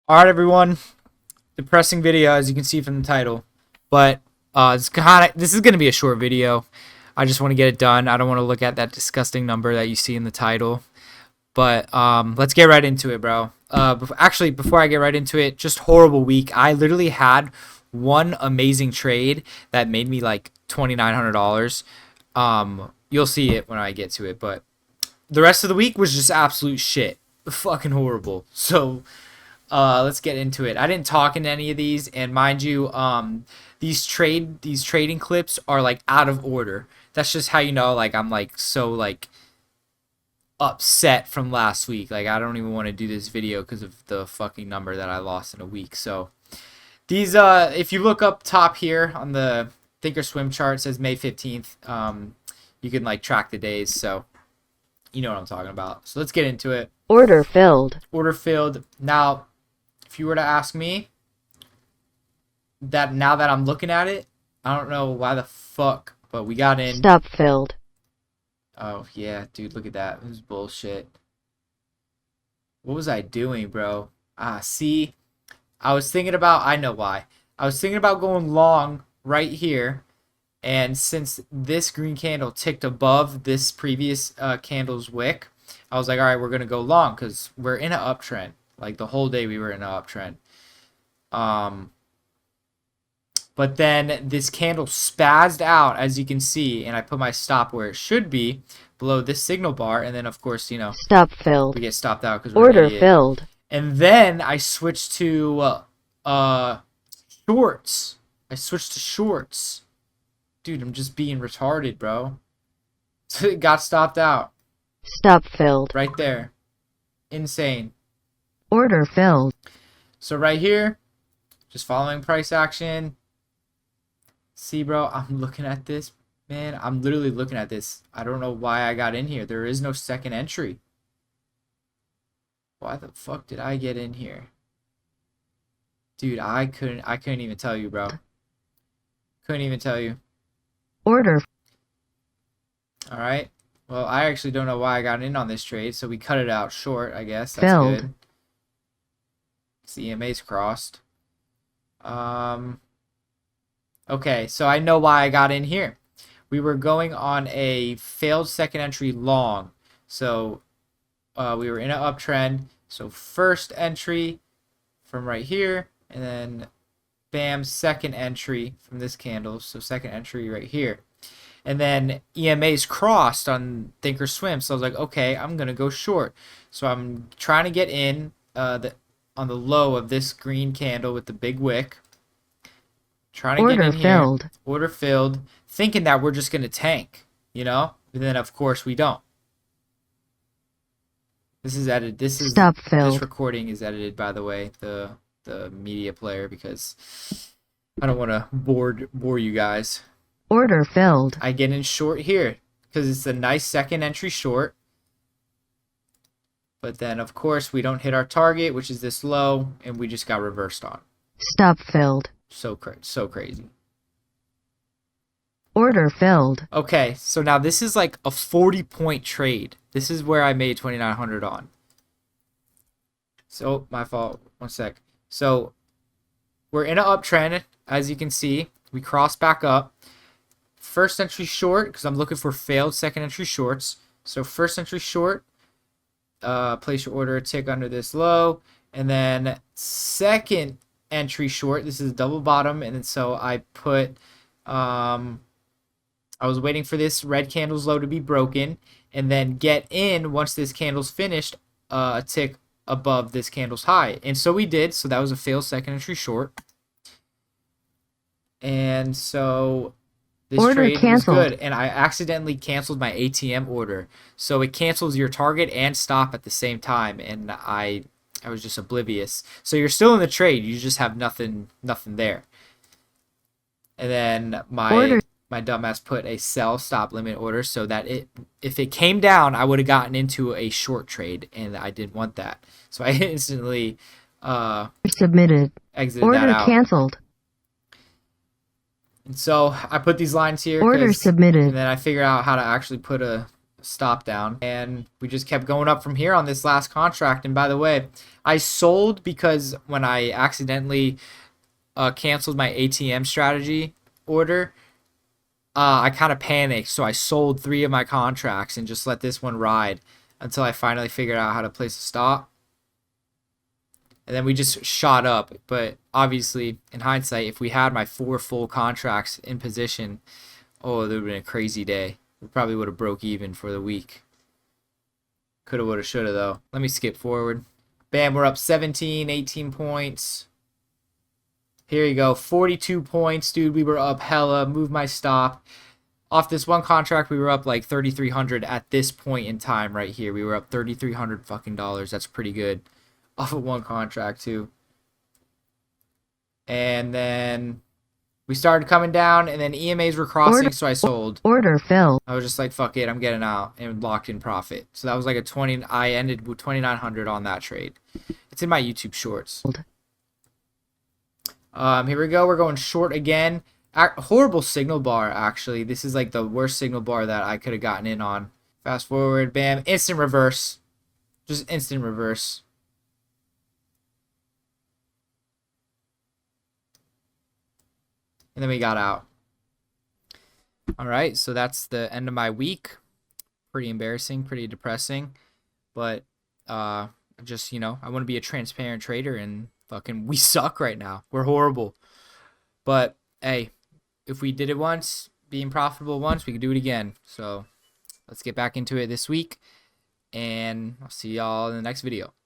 All right, everyone. Depressing video, as you can see from the title, but this is gonna be a short video. I just want to get it done. I don't want to look at that disgusting number that you see in the title. But let's get right into it, bro. Actually, before I get right into it, just horrible week. I literally had one amazing trade that made me like $2,900. You'll see it when I get to it, but the rest of the week was just absolute shit. Fucking horrible. So let's get into it. I didn't talk in any of these, and mind you, these trading clips are like out of order. That's just how you know, like, I'm like so like upset from last week. Like, I don't even want to do this video because of the fucking number that I lost in a week. So these if you look up top here on the Thinkorswim chart, it says May 15th. You can like track the days, so you know what I'm talking about. So let's get into it. Order filled. Order filled. Now, if you were to ask me that now that I'm looking at it, I don't know why the fuck, but we got in. Stop filled. Oh, yeah, dude, look at that. This is bullshit. What was I doing, bro? See, I was thinking about, I know why. I was thinking about going long right here, and since this green candle ticked above this previous candle's wick, I was like, all right, we're going to go long because we're in an uptrend. Like, the whole day we were in an uptrend. But then this candle spazzed out, as you can see, and I put my stop where it should be, below this signal bar, and then, of course, you know, Stop filled. we get stopped out because we're an Order idiot. filled. And then I switched to shorts. I switched to shorts. Dude, I'm just being retarded, bro. It got stopped out. Stop filled. Right there. Insane. Order filled. So right here, just following price action. See, bro, I'm looking at this, man. I'm literally looking at this. I don't know why I got in here. There is no second entry. Why the fuck did I get in here? Dude, I couldn't even tell you, bro. Couldn't even tell you. Order All right. Well, I actually don't know why I got in on this trade, so we cut it out short, I guess. That's filled. good. CMA's crossed. Okay, so I know why I got in here. We were going on a failed second entry long. So we were in an uptrend. So first entry from right here, and then bam, second entry from this candle. So second entry right here. And then EMA's crossed on Thinkorswim. So I was like, okay, I'm going to go short. So I'm trying to get in on the low of this green candle with the big wick. Trying to Order get in filled. here. Order filled. Thinking that we're just going to tank, you know? And then, of course, we don't. This is edited. Stop filled. This recording is edited, by the way, the media player, because I don't want to bore you guys. Order filled. I get in short here because it's a nice second entry short. But then, of course, we don't hit our target, which is this low, and we just got reversed on. Stop filled. So crazy. Order filled. Okay, so now this is like a 40-point trade. This is where I made 2,900 on. So, my fault. One sec. So, we're in an uptrend, as you can see. We cross back up. First entry short, because I'm looking for failed second entry shorts. So, first entry short. Place your order, tick under this low. And then second entry short. This is a double bottom. And then so I put... I was waiting for this red candle's low to be broken and then get in once this candle's finished a tick above this candle's high. And so we did. So that was a failed second entry short. And so this Order trade canceled. was good. And I accidentally canceled my ATM order. So it cancels your target and stop at the same time. And I was just oblivious. So you're still in the trade. You just have nothing there. And then my dumbass put a sell stop limit order so that if it came down, I would have gotten into a short trade, and I didn't want that. So I instantly Submitted. exited Order that out. canceled. And so I put these lines here. Order submitted. And then I figured out how to actually put a stop down, and we just kept going up from here on this last contract. And by the way, I sold because when I accidentally canceled my ATM strategy order, I kind of panicked, so I sold 3 of my contracts and just let this one ride until I finally figured out how to place a stop. And then we just shot up. But obviously, in hindsight, if we had my 4 full contracts in position, oh, it would have been a crazy day. We probably would have broke even for the week. Coulda, woulda, shoulda, though. Let me skip forward. Bam, we're up 17, 18 points. Here you go, 42 points, dude. We were up hella. Move my stop. Off this one contract, we were up like 3,300 at this point in time right here. We were up 3,300 fucking dollars. That's pretty good. Off of one contract too. And then we started coming down, and then EMAs were crossing, so I sold. Order filled. I was just like, fuck it, I'm getting out, and locked in profit. So that was like a 20. I ended with 2,900 on that trade. It's in my YouTube shorts. Here we go. We're going short again. Horrible signal bar, actually. This is like the worst signal bar that I could have gotten in on. Fast forward. Bam. Instant reverse. Just instant reverse. And then we got out. All right. So that's the end of my week. Pretty embarrassing. Pretty depressing. But just, you know, I want to be a transparent trader, and fucking we suck right now. We're horrible. But hey, if we did it once, being profitable once, we can do it again. So let's get back into it this week, and I'll see y'all in the next video.